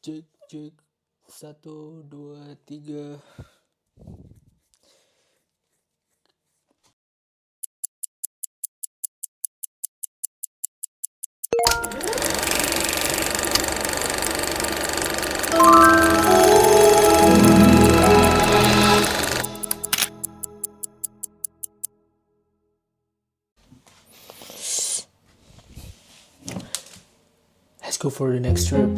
Cek cek 1 2 3. Let's go for the next trip.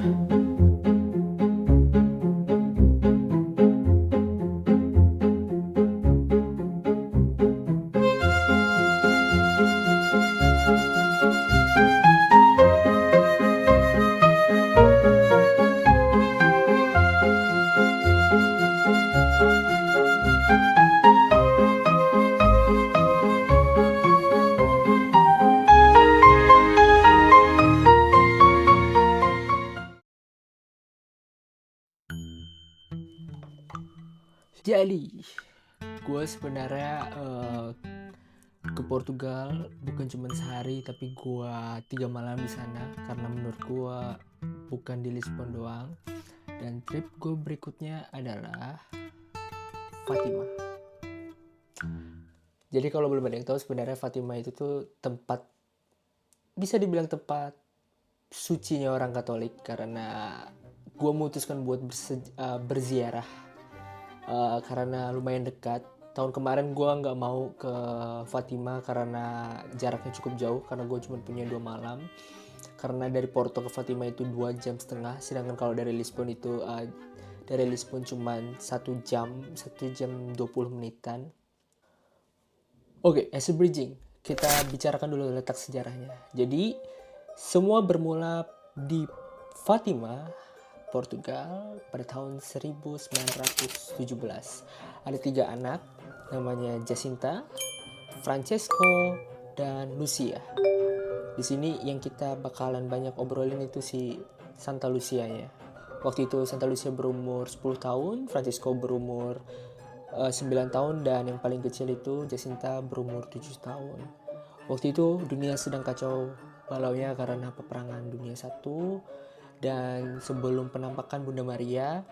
Jadi, gue sebenarnya ke Portugal bukan cuma sehari, tapi gue 3 malam di sana karena menurut gue bukan di Lisbon doang. Dan trip gue berikutnya adalah Fatima. Jadi kalau belum ada yang tahu, sebenarnya Fatima itu tuh tempat, bisa dibilang tempat sucinya orang Katolik, karena gue memutuskan buat berziarah karena lumayan dekat. Tahun kemarin gue nggak mau ke Fatima karena jaraknya cukup jauh, karena gue cuma punya 2 malam. Karena dari Porto ke Fatima itu 2,5 jam, sedangkan kalau dari Lisbon itu cuma 1 jam 20 menitan. Oke, as a bridging, kita bicarakan dulu letak sejarahnya. Jadi semua bermula di Fatima, Portugal pada tahun 1917. Ada 3 anak, namanya Jacinta, Francesco, dan Lucia. Di sini yang kita bakalan banyak obrolin itu si Santa Lucia-nya. Waktu itu Santa Lucia berumur 10 tahun, Francesco berumur 9 tahun, dan yang paling kecil itu Jacinta berumur 7 tahun. Waktu itu dunia sedang kacau balaunya karena peperangan dunia 1. Dan sebelum penampakan Bunda Maria,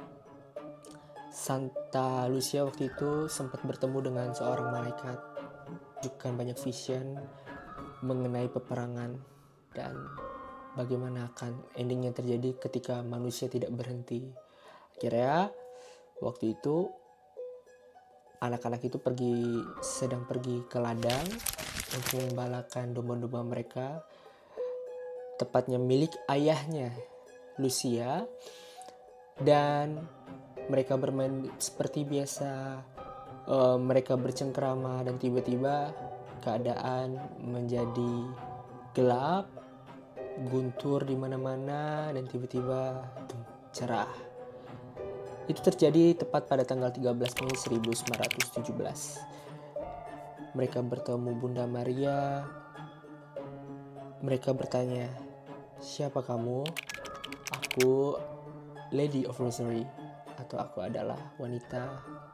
Santa Lucia waktu itu sempat bertemu dengan seorang malaikat, menunjukkan banyak vision mengenai peperangan dan bagaimana akan endingnya terjadi ketika manusia tidak berhenti. Akhirnya waktu itu anak-anak itu sedang pergi ke ladang untuk membalakan domba-domba mereka, tepatnya milik ayahnya Lucia, dan mereka bermain seperti biasa. Mereka bercengkrama dan tiba-tiba keadaan menjadi gelap, guntur di mana-mana, dan tiba-tiba cerah. Itu terjadi tepat pada tanggal 13 Mei 1917. Mereka bertemu Bunda Maria. Mereka bertanya, "Siapa kamu?" "Aku Lady of Rosary," atau aku adalah wanita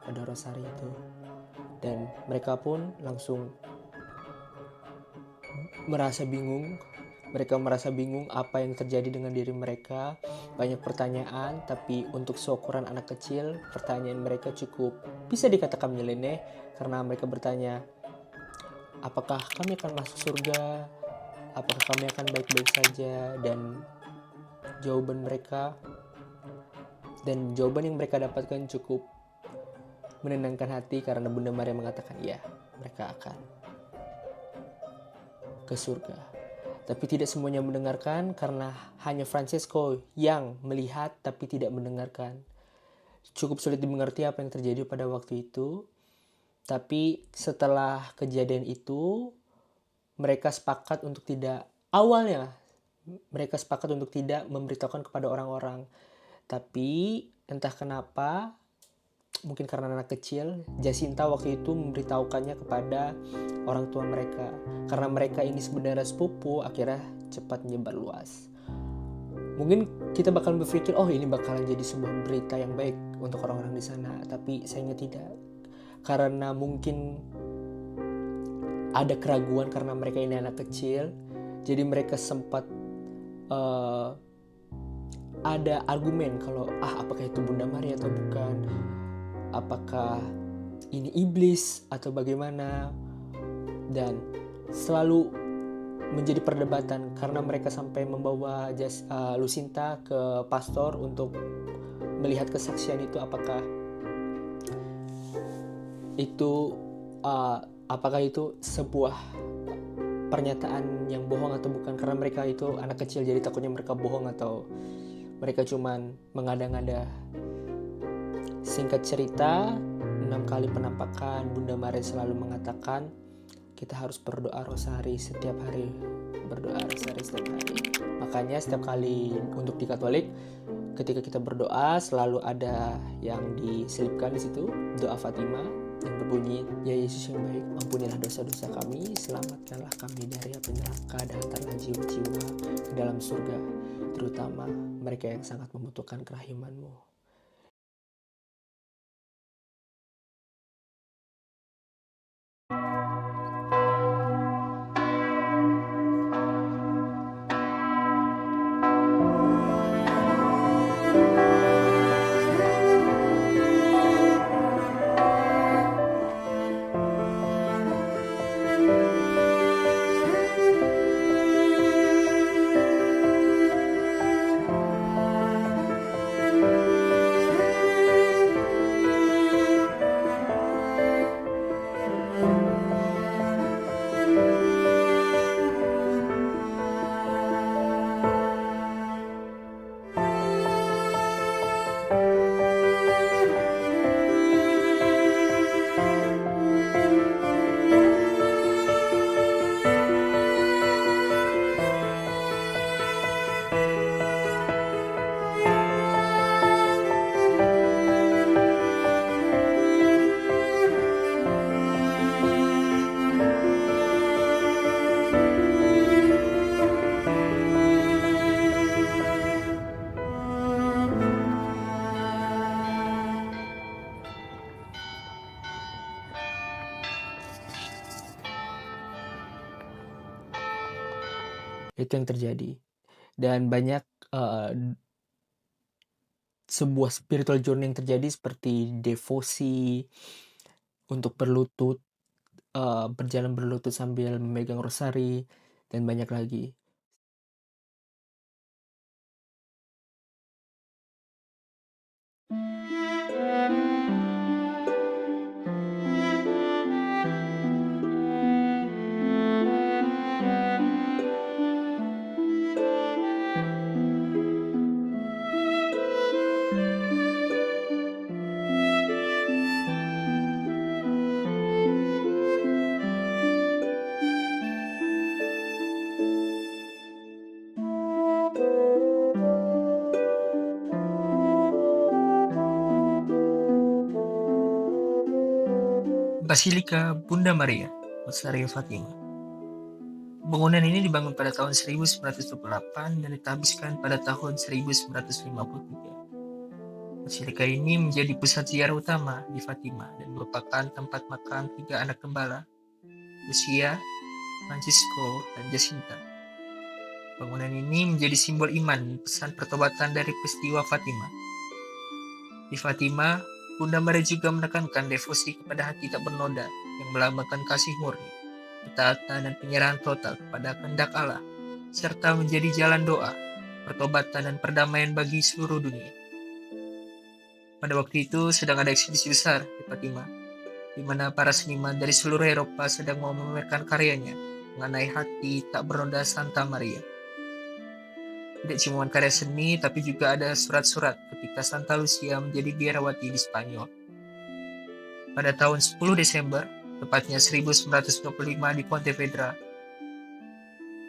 pada rosari itu. Dan mereka pun langsung merasa bingung. Mereka merasa bingung apa yang terjadi dengan diri mereka. Banyak pertanyaan, tapi untuk seukuran anak kecil, pertanyaan mereka cukup bisa dikatakan nyeleneh, karena mereka bertanya, apakah kami akan masuk surga? Apakah kami akan baik-baik saja? Dan jawaban yang mereka dapatkan cukup menenangkan hati, karena Bunda Maria mengatakan ya, mereka akan ke surga. Tapi tidak semuanya mendengarkan, karena hanya Francesco yang melihat tapi tidak mendengarkan. Cukup sulit dimengerti apa yang terjadi pada waktu itu. Tapi setelah kejadian itu, mereka sepakat untuk tidak memberitahukan kepada orang-orang. Tapi entah kenapa, mungkin karena anak kecil, Jacinta waktu itu memberitahukannya kepada orang tua mereka. Karena mereka ini sebenarnya sepupu, akhirnya cepat menyebar luas. Mungkin kita bakal berpikir, oh ini bakalan jadi sebuah berita yang baik untuk orang-orang di sana. Tapi sayangnya tidak. Karena mungkin ada keraguan karena mereka ini anak kecil. Jadi mereka sempat ada argumen kalau apakah itu Bunda Maria atau bukan, apakah ini iblis atau bagaimana, dan selalu menjadi perdebatan karena mereka sampai membawa Lucinta ke pastor untuk melihat kesaksian itu, apakah itu sebuah pernyataan yang bohong atau bukan, karena mereka itu anak kecil jadi takutnya mereka bohong atau mereka cuman mengada-ngada. Singkat cerita, 6 kali penampakan Bunda Maria selalu mengatakan kita harus berdoa rosari setiap hari. Makanya setiap kali untuk di Katolik, ketika kita berdoa selalu ada yang diselipkan di situ, doa Fatima yang berbunyi, ya Yesus yang baik, ampunilah dosa-dosa kami, selamatkanlah kami dari api neraka, dan hantarlah jiwa-jiwa ke dalam surga, terutama mereka yang sangat membutuhkan kerahiman-Mu. Itu yang terjadi. Dan banyak sebuah spiritual journey yang terjadi, seperti devosi untuk berlutut, berjalan berlutut sambil memegang rosari, dan banyak lagi. Basilika Bunda Maria, Rosario Fatima. Bangunan ini dibangun pada tahun 1928 dan ditabiskan pada tahun 1953. Basilika ini menjadi pusat ziarah utama di Fatima dan merupakan tempat makam 3 anak gembala, Lucia, Francisco, dan Jacinta. Bangunan ini menjadi simbol iman, pesan pertobatan dari peristiwa Fatima. Di Fatima, Bunda Maria juga menekankan devosi kepada hati tak bernoda yang melambangkan kasih murni, ketaatan dan penyerahan total kepada kehendak Allah, serta menjadi jalan doa, pertobatan dan perdamaian bagi seluruh dunia. Pada waktu itu sedang ada eksibisi besar di Fatima, di mana para seniman dari seluruh Eropa sedang mau memamerkan karyanya mengenai hati tak bernoda Santa Maria. Tidak cuma karya seni, tapi juga ada surat-surat ketika Santa Lucia menjadi biarawati di Spanyol. Pada tahun 10 Desember, tepatnya 1925 di Pontevedra,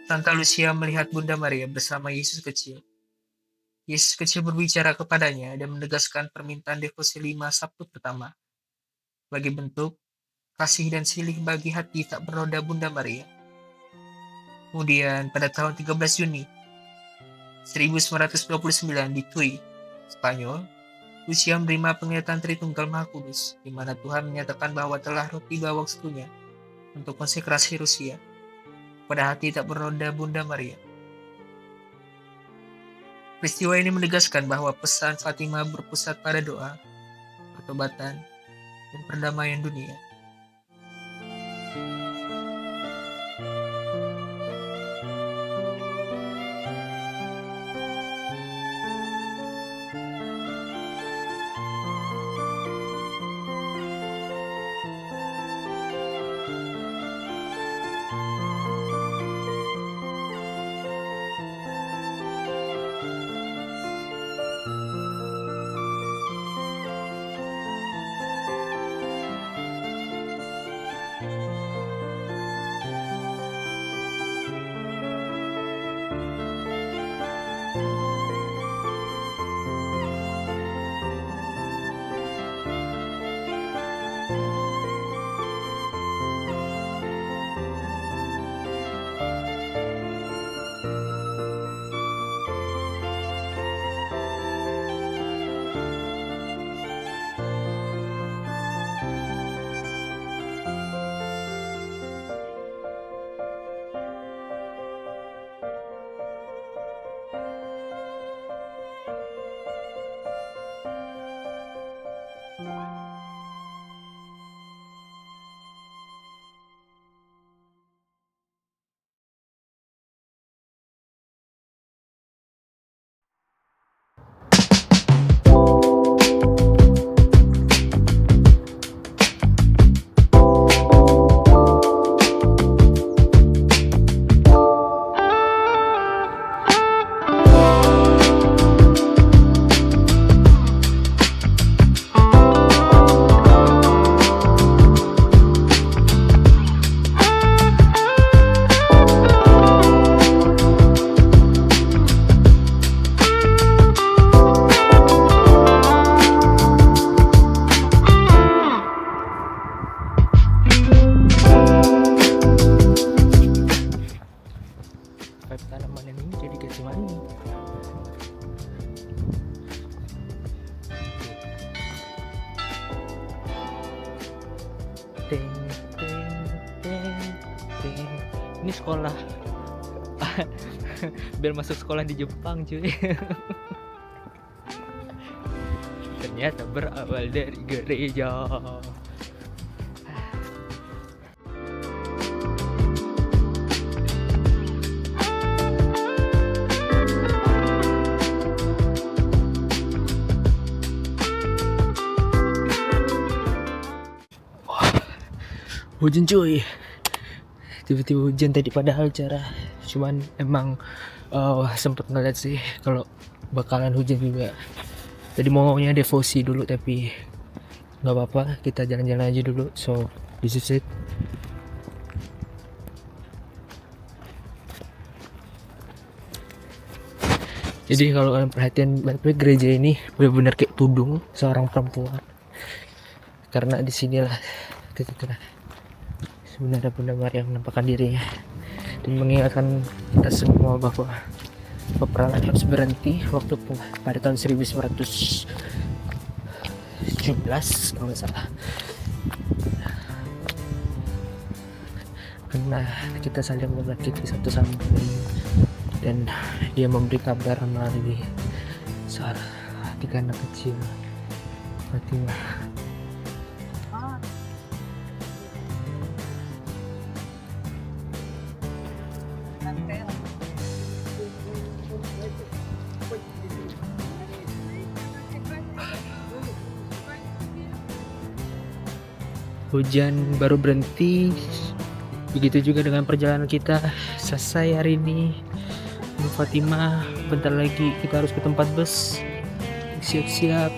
Santa Lucia melihat Bunda Maria bersama Yesus kecil. Yesus kecil berbicara kepadanya dan menegaskan permintaan devosi 5 Sabtu pertama, sebagai bentuk kasih dan silih bagi hati tak bernoda Bunda Maria. Kemudian pada tahun 13 Juni 1929 di Tui, Spanyol, Lucia menerima penglihatan Tritunggal Maha Kudus, di mana Tuhan menyatakan bahwa telah tiba waktunya untuk konsekrasi Rusia pada hati tak bernoda Bunda Maria. Peristiwa ini menegaskan bahwa pesan Fatimah berpusat pada doa, pertobatan, dan perdamaian dunia. Pipe tanaman ini jadi kasih mandi. Teng teng teng teng. Ini sekolah. Biar masuk sekolah di Jepang, cuy. Ternyata berawal dari gereja. Hujan cuy, tiba-tiba hujan tadi padahal cerah, cuman emang sempet ngeliat sih kalau bakalan hujan juga. Tadi maunya devosi dulu tapi nggak apa-apa, kita jalan-jalan aja dulu. So this is it. Jadi kalau kalian perhatian baik-baik, gereja ini benar-benar kayak tudung seorang perempuan, karena disinilah ketika sebenarnya Bunda Maria menampakkan dirinya dan mengingatkan kita semua bahwa peperangan harus berhenti waktu pada tahun 1917 kalau nggak salah, karena kita saling menyakiti satu sama lain dan dia memberi kabar melalui soal tiga anak kecil Fatimah. Hujan baru berhenti, begitu juga dengan perjalanan kita selesai hari ini. Fatimah, bentar lagi kita harus ke tempat bus, siap-siap.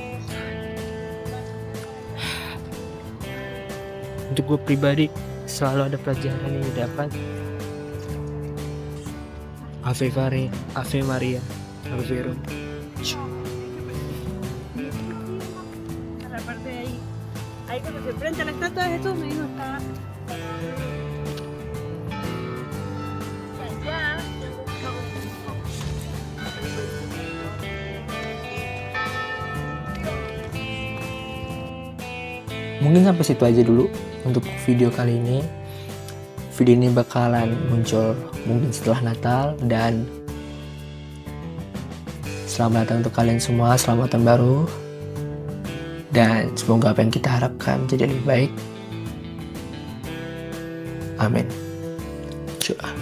Untuk gue pribadi selalu ada pelajaran yang didapat. Ave Maria, Alvero. Ahí cuando se frente a la estatua de Jesús, mi hijo está allá. Mungkin sampai situ aja dulu untuk video kali ini. Video ini bakalan muncul mungkin setelah Natal, dan Selamat datang untuk kalian semua, selamat tahun baru. Dan semoga apa yang kita harapkan jadi lebih baik. Amin. Doa.